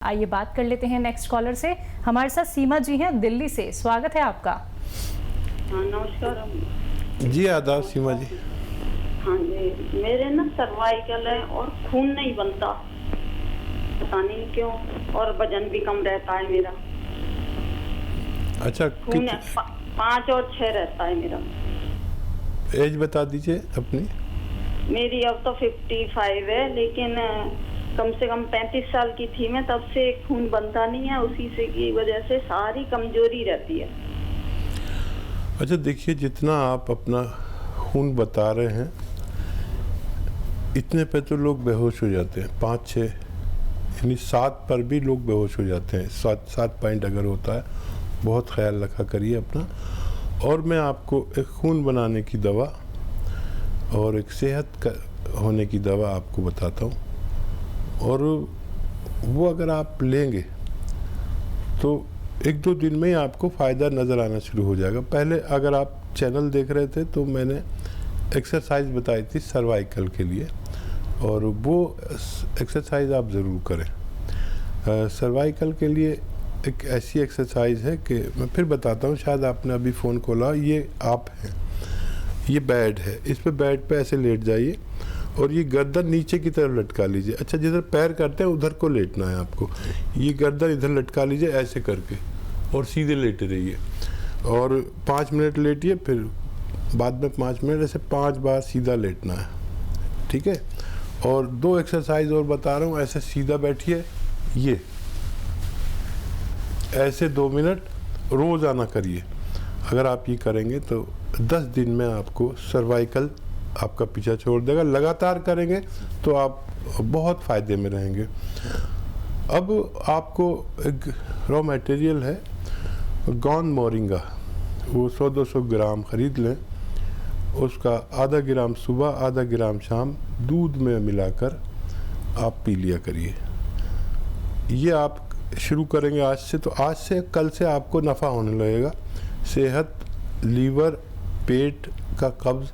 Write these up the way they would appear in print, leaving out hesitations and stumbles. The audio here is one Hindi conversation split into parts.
आइए बात कर लेते हैं नेक्स्ट कॉलर से। हमारे साथ सीमा जी हैं दिल्ली से, स्वागत है आपका। हाँ नमस्कार जी, आदाब सीमा जी। हाँ जी, मेरे ना सर्वाइकल है और खून नहीं बनता, पता नहीं क्यों, और वजन भी कम रहता है मेरा। अच्छा, खून 5 और 6 रहता है मेरा। एज बता दीजिए अपनी। मेरी अब तो 55 है, लेकिन कम से कम 35 साल की थी मैं, तब से खून बनता नहीं है। उसी से की वजह से सारी कमजोरी रहती है। अच्छा देखिए, जितना आप अपना खून बता रहे हैं इतने पे तो लोग बेहोश हो जाते हैं। 5-6 यानी 7 पर भी लोग बेहोश हो जाते हैं। 7 पॉइंट अगर होता है, बहुत ख्याल रखा करिए अपना। और मैं आपको एक खून बनाने की दवा और एक सेहत का होने की दवा आपको बताता हूँ, और वो अगर आप लेंगे तो 1-2 दिन में ही आपको फ़ायदा नज़र आना शुरू हो जाएगा। पहले अगर आप चैनल देख रहे थे तो मैंने एक्सरसाइज बताई थी सर्वाइकल के लिए, और वो एक्सरसाइज आप ज़रूर करें। सर्वाइकल के लिए एक ऐसी एक्सरसाइज है कि मैं फिर बताता हूँ, शायद आपने अभी फ़ोन खोला। ये आप हैं, ये बेड है, इस पे बेड पे ऐसे लेट जाइए और ये गर्दन नीचे की तरफ लटका लीजिए। अच्छा, जिधर पैर करते हैं उधर को लेटना है आपको। ये गर्दन इधर लटका लीजिए ऐसे करके, और सीधे लेटे रहिए और 5 मिनट लेटिए। फिर बाद में 5 मिनट, ऐसे 5 बार सीधा लेटना है, ठीक है। और 2 एक्सरसाइज और बता रहा हूँ। ऐसे सीधा बैठिए, ये ऐसे 2 मिनट रोज़ाना करिए। अगर आप ये करेंगे तो 10 दिन में आपको सर्वाइकल आपका पीछा छोड़ देगा। लगातार करेंगे तो आप बहुत फ़ायदे में रहेंगे। अब आपको एक रॉ मटेरियल है गौन मोरिंगा, वो 100-200 ग्राम ख़रीद लें। उसका आधा ग्राम सुबह, आधा ग्राम शाम दूध में मिलाकर आप पी लिया करिए। ये आप शुरू करेंगे आज से, तो आज से कल से आपको नफ़ा होने लगेगा। सेहत, लीवर, पेट का कब्ज़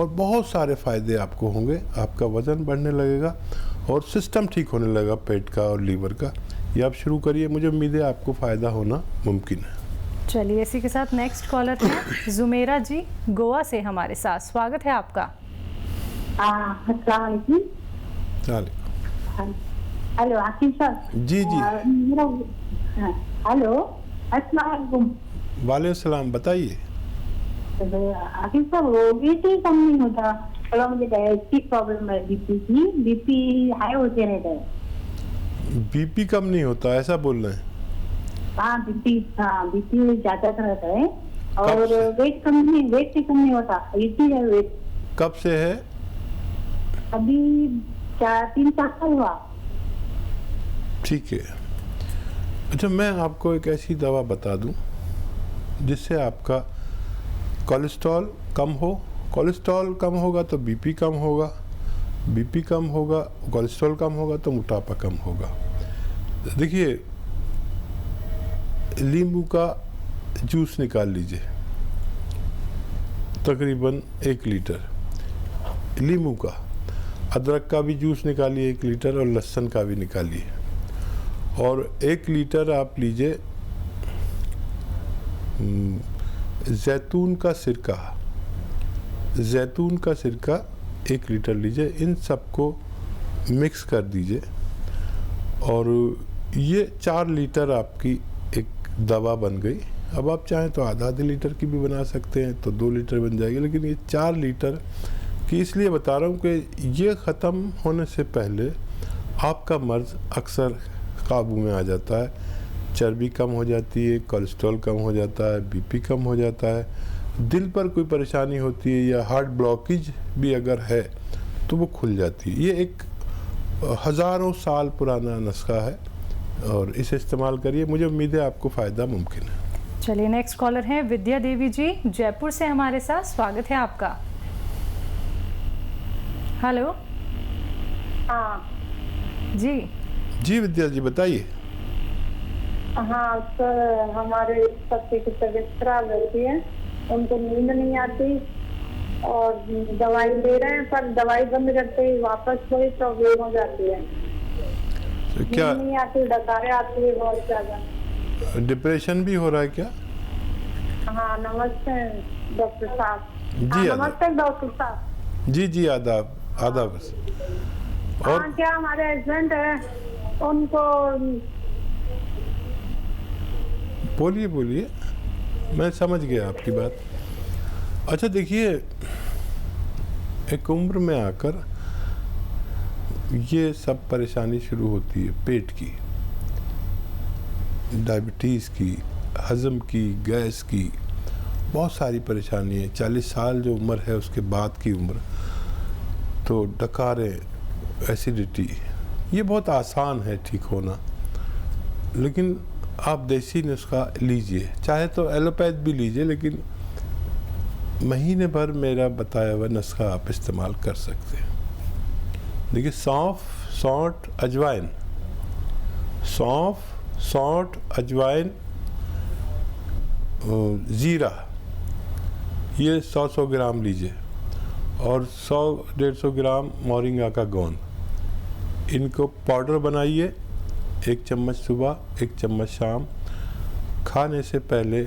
और बहुत सारे फ़ायदे आपको होंगे। आपका वज़न बढ़ने लगेगा और सिस्टम ठीक होने लगेगा पेट का और लीवर का। ये आप शुरू करिए, मुझे उम्मीद है आपको फ़ायदा होना मुमकिन है। चलिए, इसी के साथ नेक्स्ट कॉलर है जुमेरा जी, गोवा से हमारे साथ, स्वागत है आपका। अस्सलाम वालेकुम। हेलो आकिब साहब। जी जी, हेलो, अस्सलाम वालेकुम। वालेकुम सलाम, बताइए। आकिब साहब, वो बीपी कम नहीं होता, थोड़ा मुझे डायबिटीज की प्रॉब्लम है, बीपी हाई होते रहता है। बीपी कम नहीं होता, ऐसा बोल रहे हैं? हाँ बीपी ज्यादा रहता है, और वेट कम नहीं होता, 80 है वेट। कब से है? अभी 3-4 साल हुआ। ठीक है। अच्छा, मैं आपको एक ऐसी दवा बता दूं जिससे आपका कोलेस्ट्रॉल कम हो। कोलेस्ट्रॉल कम होगा तो बीपी कम होगा, बीपी कम होगा, कोलेस्ट्रॉल कम होगा तो मोटापा कम होगा। देखिए, नींबू का जूस निकाल लीजिए, तकरीबन 1 लीटर नींबू का। अदरक का भी जूस निकालिए 1 लीटर, और लहसुन का भी निकालिए। और 1 लीटर आप लीजिए जैतून का सिरका 1 लीटर लीजिए। इन सबको मिक्स कर दीजिए, और ये 4 लीटर आपकी एक दवा बन गई। अब आप चाहें तो आधा लीटर की भी बना सकते हैं, तो 2 लीटर बन जाएगी। लेकिन ये 4 लीटर की इसलिए बता रहा हूँ कि ये ख़त्म होने से पहले आपका मर्ज़ अक्सर काबू में आ जाता है। चर्बी कम हो जाती है, कोलेस्ट्रॉल कम हो जाता है, बीपी कम हो जाता है, दिल पर कोई परेशानी होती है या हार्ट ब्लॉकेज भी अगर है तो वो खुल जाती है। ये एक हज़ारों साल पुराना नुस्खा है, और इसे इस्तेमाल करिए। मुझे उम्मीद है आपको फ़ायदा मुमकिन है। चलिए, नेक्स्ट कॉलर हैं विद्या देवी जी, जयपुर से हमारे साथ, स्वागत है आपका। हेलो। हाँ जी विद्या जी, बताइए। हाँ सर, हमारे पति की तबीयत खराब रहती है, उनको नींद नहीं आती, और दवाई ले रहे हैं, पर दवाई बंद करते ही वापस वही प्रॉब्लम हो जाती है। क्या नींद नहीं आती, डकारे आती है बहुत ज्यादा। डिप्रेशन भी हो रहा है क्या? हाँ नमस्ते डॉक्टर साहब। जी, हाँ, आदाब। नमस्ते डॉक्टर साहब। जी जी, आदाब आदाब। बस और हाँ क्या हमारे हस्बैंड है उनको बोलिए बोलिए, मैं समझ गया आपकी बात। अच्छा देखिए, एक उम्र में आकर ये सब परेशानी शुरू होती है, पेट की, डायबिटीज़ की, हज़म की, गैस की, बहुत सारी परेशानी है। 40 साल जो उम्र है उसके बाद की उम्र, तो डकारे, एसिडिटी, ये बहुत आसान है ठीक होना। लेकिन आप देसी नुस्खा लीजिए, चाहे तो एलोपैथ भी लीजिए, लेकिन महीने भर मेरा बताया हुआ नुस्खा आप इस्तेमाल कर सकते हैं। देखिए, सौंफ, सौंठ, अजवाइन, सौंफ, सौंठ, अजवाइन, ज़ीरा, ये 100-100 ग्राम लीजिए, और 100-150 ग्राम मोरिंगा का गोंद। इनको पाउडर बनाइए, 1 चम्मच सुबह, 1 चम्मच शाम, खाने से पहले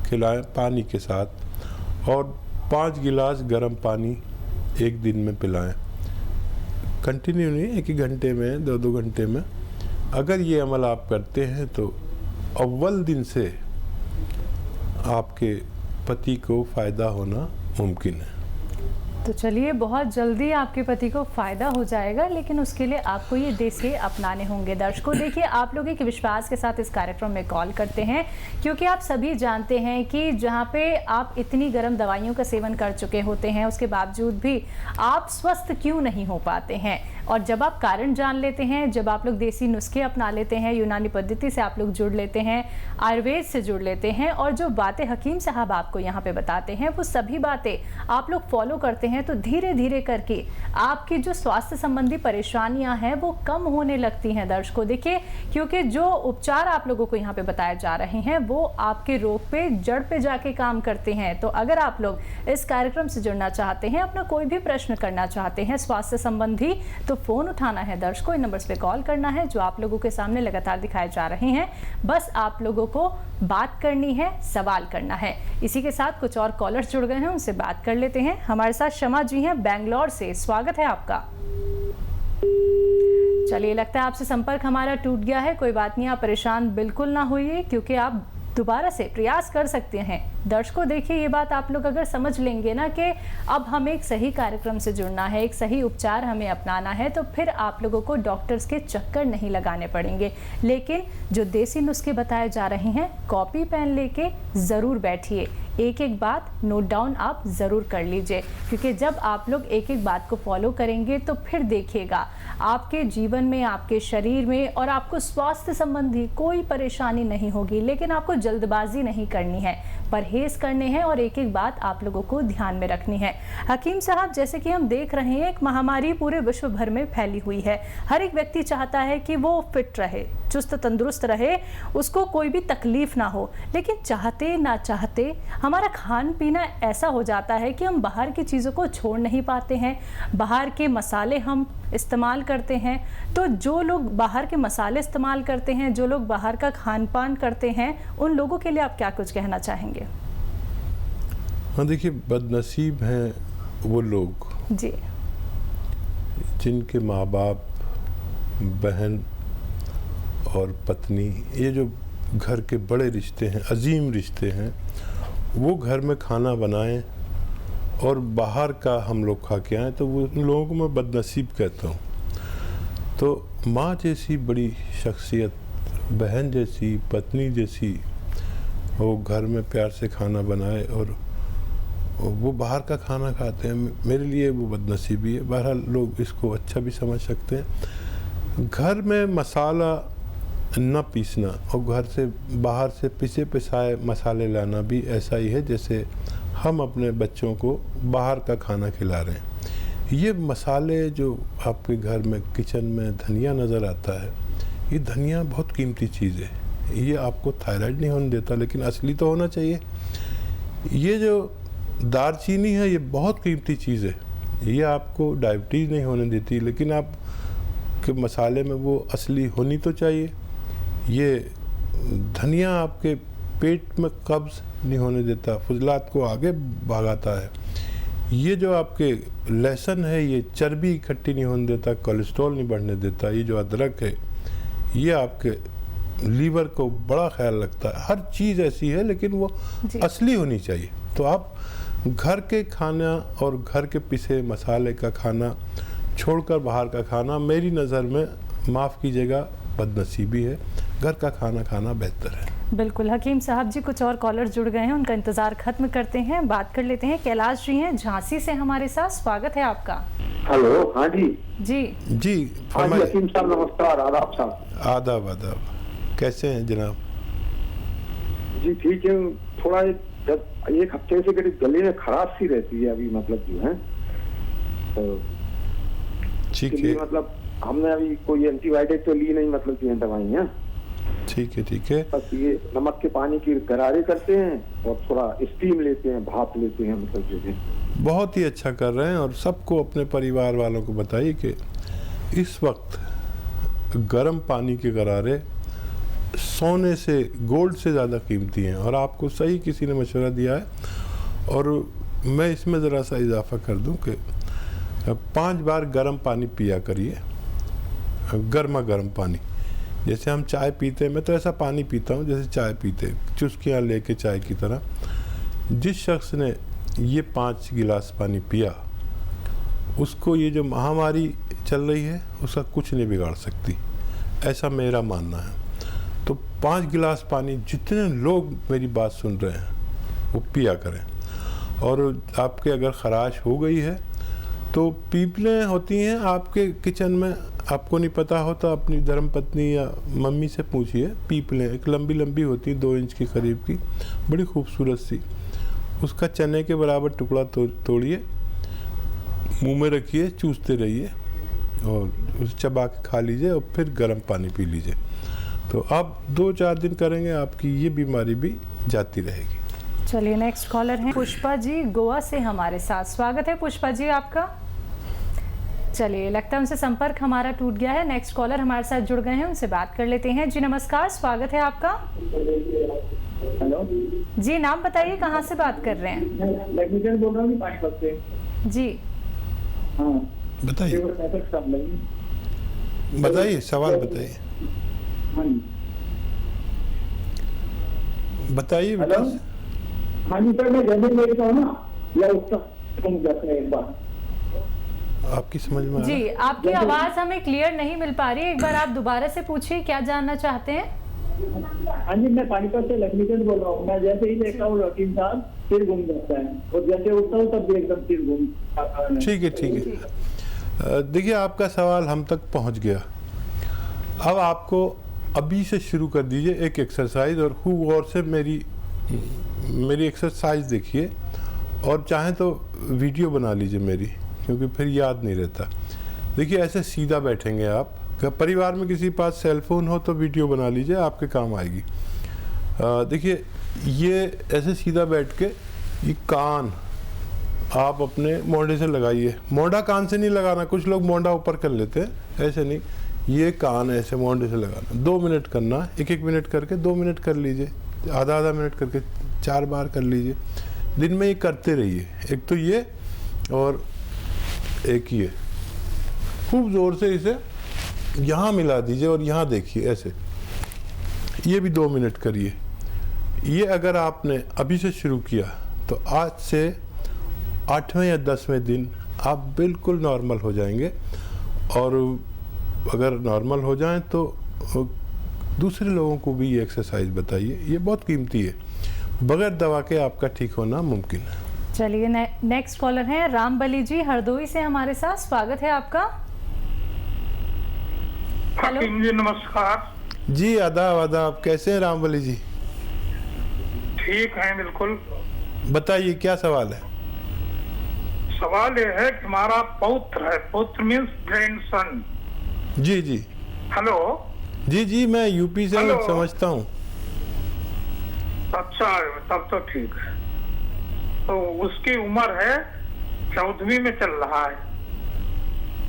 खिलाएं पानी के साथ, और 5 गिलास गर्म पानी एक दिन में पिलाएं। कंटिन्यू नहीं, 1-1 घंटे में, 2-2 घंटे में। अगर ये अमल आप करते हैं तो अव्वल दिन से आपके पति को फ़ायदा होना मुमकिन है। तो चलिए, बहुत जल्दी आपके पति को फ़ायदा हो जाएगा, लेकिन उसके लिए आपको ये देसी अपनाने होंगे। दर्शकों देखिए, आप लोग एक विश्वास के साथ इस कार्यक्रम में कॉल करते हैं, क्योंकि आप सभी जानते हैं कि जहाँ पे आप इतनी गर्म दवाइयों का सेवन कर चुके होते हैं, उसके बावजूद भी आप स्वस्थ क्यों नहीं हो पाते हैं। और जब आप कारण जान लेते हैं, जब आप लोग देसी नुस्खे अपना लेते हैं, यूनानी पद्धति से आप लोग जुड़ लेते हैं, आयुर्वेद से जुड़ लेते हैं, और जो बातें हकीम साहब आपको यहाँ पे बताते हैं वो सभी बातें आप लोग फॉलो करते हैं, तो धीरे धीरे करके आपकी जो स्वास्थ्य संबंधी परेशानियां हैं वो कम होने लगती हैं। दर्शकों देखिए, क्योंकि जो उपचार आप लोगों को यहाँ पे बताए जा रहे हैं वो आपके रोग पे, जड़ पे जाके काम करते हैं। तो अगर आप लोग इस कार्यक्रम से जुड़ना चाहते हैं, अपना कोई भी प्रश्न करना चाहते हैं स्वास्थ्य संबंधी, तो फोन उठाना है दर्शकों, इन नंबर्स पे कॉल करना है जो आप लोगों के सामने लगातार दिखाए जा रहे हैं। बस आप लोगों को बात करनी है, सवाल करना है। इसी के साथ कुछ और कॉलर्स जुड़ गए हैं, उनसे बात कर लेते हैं। हमारे साथ शमा जी हैं बेंगलोर से, स्वागत है आपका। चलिए, लगता है आपसे संपर्क हमारा टूट गया है। कोई बात नहीं, आप परेशान बिल्कुल ना होइए, क्योंकि आप दोबारा से प्रयास कर सकते हैं। दर्शकों देखिए, ये बात आप लोग अगर समझ लेंगे ना कि अब हमें एक सही कार्यक्रम से जुड़ना है, एक सही उपचार हमें अपनाना है, तो फिर आप लोगों को डॉक्टर्स के चक्कर नहीं लगाने पड़ेंगे। लेकिन जो देसी नुस्खे बताए जा रहे हैं, कॉपी पेन लेके ज़रूर बैठिए, एक एक बात नोट डाउन आप ज़रूर कर लीजिए, क्योंकि जब आप लोग एक एक बात को फॉलो करेंगे तो फिर देखिएगा आपके जीवन में, आपके शरीर में और आपको स्वास्थ्य संबंधी कोई परेशानी नहीं होगी। लेकिन आपको जल्दबाजी नहीं करनी है, परहेज करने हैं और एक एक बात आप लोगों को ध्यान में रखनी है। हकीम साहब, जैसे कि हम देख रहे हैं, एक महामारी पूरे विश्व भर में फैली हुई है। हर एक व्यक्ति चाहता है कि वो फिट रहे, चुस्त तंदुरुस्त रहे, उसको कोई भी तकलीफ ना हो। लेकिन चाहते ना चाहते हमारा खान पीना ऐसा हो जाता है कि हम बाहर की चीज़ों को छोड़ नहीं पाते हैं, बाहर के मसाले हम इस्तेमाल करते हैं। तो जो लोग बाहर के मसाले इस्तेमाल करते हैं, जो लोग बाहर का खान पान करते हैं, उन लोगों के लिए आप क्या कुछ कहना चाहेंगे? हाँ देखिए, बदनसीब हैं वो लोग जी, जिनके माँ बाप, बहन और पत्नी, ये जो घर के बड़े रिश्ते हैं, अजीम रिश्ते हैं, वो घर में खाना बनाएं और बाहर का हम लोग खा के आएँ, तो वो उन लोगों को मैं बदनसीब कहता हूँ। तो माँ जैसी बड़ी शख्सियत, बहन जैसी, पत्नी जैसी, वो घर में प्यार से खाना बनाए और वो बाहर का खाना खाते हैं, मेरे लिए वो बदनसीबी है। बहरहाल लोग इसको अच्छा भी समझ सकते हैं। घर में मसाला न पीसना और घर से बाहर से पिसे पिसाए मसाले लाना भी ऐसा ही है जैसे हम अपने बच्चों को बाहर का खाना खिला रहे हैं। ये मसाले जो आपके घर में किचन में धनिया नज़र आता है, ये धनिया बहुत कीमती चीज़ है। ये आपको थायराइड नहीं होने देता, लेकिन असली तो होना चाहिए। ये जो दालचीनी है, ये बहुत कीमती चीज़ है। ये आपको डायबिटीज़ नहीं होने देती, लेकिन आप कि मसाले में वो असली होनी तो चाहिए। ये धनिया आपके पेट में कब्ज़ नहीं होने देता, फुजलात को आगे भागाता है। ये जो आपके लहसुन है ये चर्बी इकट्ठी नहीं होने देता, कोलेस्ट्रॉल नहीं बढ़ने देता। ये जो अदरक है ये आपके लीवर को बड़ा ख्याल रखता है। हर चीज़ ऐसी है लेकिन वो असली होनी चाहिए। तो आप घर के खाना और घर के पिसे मसाले का खाना छोड़कर बाहर का खाना, मेरी नज़र में, माफ़ कीजिएगा, बदनसीबी है। घर का खाना खाना बेहतर है। बिल्कुल। हकीम साहब जी, कुछ और कॉलर जुड़ गए हैं, उनका इंतजार खत्म करते हैं, बात कर लेते हैं। कैलाश जी हैं झांसी से हमारे साथ, स्वागत है आपका। हेलो, हाँ जी जी हाँ जी, हकीम साहब नमस्कार। आदाब साहब। आदाब आदाब, कैसे हैं जनाब? जी ठीक है। थोड़ा जब एक हफ्ते से करीब गले में खराश सी रहती है अभी, मतलब जो है तो ठीक है, है, मतलब हमने अभी कोई एंटीबायोटिक तो ली नहीं, मतलब जो है दवाइयाँ। ठीक है। बस ये नमक के पानी की गरारे करते हैं और थोड़ा स्टीम लेते हैं, भाप लेते हैं, मतलब जो है। बहुत ही अच्छा कर रहे हैं। और सबको, अपने परिवार वालों को बताइए कि इस वक्त गर्म पानी के गरारे सोने से, गोल्ड से ज़्यादा कीमती हैं। और आपको सही किसी ने मशवरा दिया है। और मैं इसमें ज़रा सा इजाफा कर दूं कि 5 बार गर्म पानी पिया करिए, गर्मा गर्म पानी। जैसे हम चाय पीते हैं, मैं तो ऐसा पानी पीता हूँ जैसे चाय पीते, चुस्कियाँ लेके चाय की तरह। जिस शख्स ने ये 5 गिलास पानी पिया, उसको ये जो महामारी चल रही है उसका कुछ नहीं बिगाड़ सकती, ऐसा मेरा मानना है। तो 5 गिलास पानी जितने लोग मेरी बात सुन रहे हैं वो पिया करें। और आपके अगर खराश हो गई है तो पीपलें होती हैं आपके किचन में, आपको नहीं पता होता, अपनी धर्मपत्नी या मम्मी से पूछिए। पीपलें एक लंबी लंबी होती, 2 इंच के करीब की, बड़ी खूबसूरत सी। उसका चने के बराबर टुकड़ा तोड़िए, मुंह में रखिए, चूसते रहिए और उसे चबा के खा लीजिए और फिर गर्म पानी पी लीजिए। तो आप 2-4 दिन करेंगे, आपकी ये बीमारी भी जाती रहेगी। चलिए, नेक्स्ट कॉलर हैं पुष्पा जी गोवा से हमारे साथ, स्वागत है पुष्पा जी आपका। चलिए, लगता है उनसे संपर्क हमारा टूट गया है। नेक्स्ट कॉलर हमारे साथ जुड़ गए हैं, उनसे बात कर लेते हैं। जी नमस्कार, स्वागत है आपका। हेलो जी, नाम बताइए, कहाँ से बात कर रहे हैं? मैं बोल रहा हूँ पानीपत से। जी हाँ बताइए, बताइए सवाल बताइए। हाँ जी बताइए। हाँ जी सर, मैं जल्दी लेता हूँ ना, या उसका एक बार आपकी समझ में जी, आपकी आवाज हमें क्लियर नहीं मिल पा रही है, एक बार आप दोबारा से पूछिए, क्या जानना चाहते हैं? हाँ जी, मैं पानीपत से लक्ष्मीचंद बोल रहा हूँ। मैं जैसे ही देखता हूँ हकीम साहब सिर घूम जाता है, और जैसे उठता हूँ तब भी एकदम सिर घूम। ठीक है। देखिए, आपका सवाल हम तक पहुंच गया। अब आपको अभी से शुरू कर दीजिए एक एक्सरसाइज, और खूब गौर से मेरी एक्सरसाइज देखिए, और चाहें तो वीडियो बना लीजिए मेरी, क्योंकि फिर याद नहीं रहता। देखिए, ऐसे सीधा बैठेंगे आप। परिवार में किसी के पास सेलफोन हो तो वीडियो बना लीजिए, आपके काम आएगी। देखिए, ये ऐसे सीधा बैठ के ये कान आप अपने मोढ़े से लगाइए। मोढ़ा कान से नहीं लगाना, कुछ लोग मोढ़ा ऊपर कर लेते हैं, ऐसे नहीं। ये कान ऐसे मोढ़े से लगाना, 2 मिनट करना, 1-1 मिनट करके 2 मिनट कर लीजिए, आधा मिनट करके 4 बार कर लीजिए। दिन में ये करते रहिए। एक तो ये, और एक ये, खूब ज़ोर से इसे यहाँ मिला दीजिए और यहाँ देखिए ऐसे। ये भी 2 मिनट करिए। ये अगर आपने अभी से शुरू किया तो आज से 8वें या 10वें दिन आप बिल्कुल नॉर्मल हो जाएंगे। और अगर नॉर्मल हो जाएं तो दूसरे लोगों को भी ये एक्सरसाइज बताइए, ये बहुत कीमती है। बगैर दवा के आपका ठीक होना मुमकिन है। चलिए, नेक्स्ट कॉलर हैं रामबली जी हरदोई से हमारे साथ, स्वागत है आपका। हेलो जी, नमस्कार जी। आदाब, कैसे हैं रामबली जी? ठीक है, बिल्कुल। बताइए, क्या सवाल है? सवाल ये है कि हमारा पौत्र है, पौत्र मीन्स ग्रैंडसन। जी। हेलो जी, मैं यूपी से हेलो। समझता हूँ। अच्छा, तब तो ठीक है। तो उसकी उम्र है 14वीं में चल रहा है।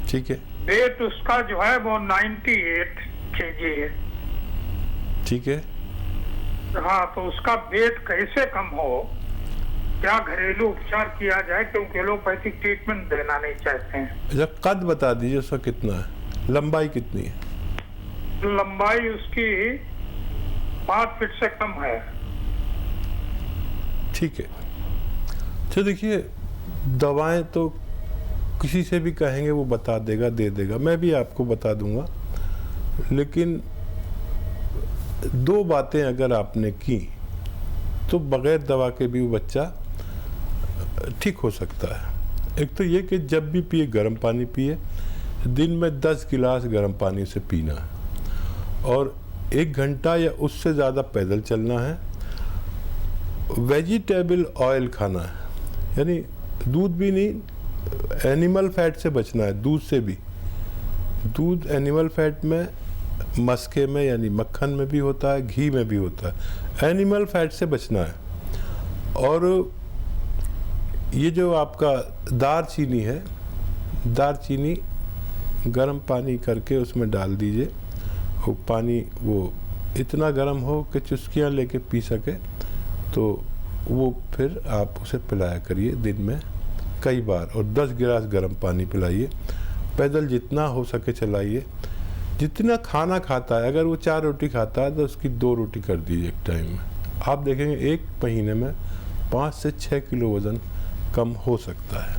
ठीक है। वेट उसका जो है वो 98 kg है। ठीक है, हाँ, तो उसका वेट कैसे कम हो, क्या घरेलू उपचार किया जाए, क्योंकि एलोपैथिक ट्रीटमेंट देना नहीं चाहते हैं। अच्छा, कद बता दीजिए उसका कितना है, लंबाई कितनी है? लंबाई उसकी 5 फीट से कम है। ठीक है। तो देखिए, दवाएं तो किसी से भी कहेंगे वो बता देगा, दे देगा, मैं भी आपको बता दूंगा, लेकिन 2 बातें अगर आपने की तो बगैर दवा के भी वो बच्चा ठीक हो सकता है। एक तो ये कि जब भी पिए गर्म पानी पिए, दिन में 10 गिलास गर्म पानी से पीना है, और 1 घंटा या उससे ज़्यादा पैदल चलना है। वेजिटेबल ऑयल खाना है, यानी दूध भी नहीं, एनिमल फैट से बचना है, दूध से भी। दूध एनिमल फैट में, मस्के में यानी मक्खन में भी होता है, घी में भी होता है, एनिमल फैट से बचना है। और ये जो आपका दालचीनी है, दालचीनी गर्म पानी करके उसमें डाल दीजिए, वो पानी वो इतना गर्म हो कि चुस्कियाँ लेके पी सके, तो वो फिर आप उसे पिलाया करिए दिन में कई बार, और 10 गिलास गर्म पानी पिलाइए। पैदल जितना हो सके चलाइए। जितना खाना खाता है, अगर वो 4 रोटी खाता है तो उसकी 2 रोटी कर दीजिए एक टाइम में। आप देखेंगे 1 महीने में 5 से 6 किलो वज़न कम हो सकता है।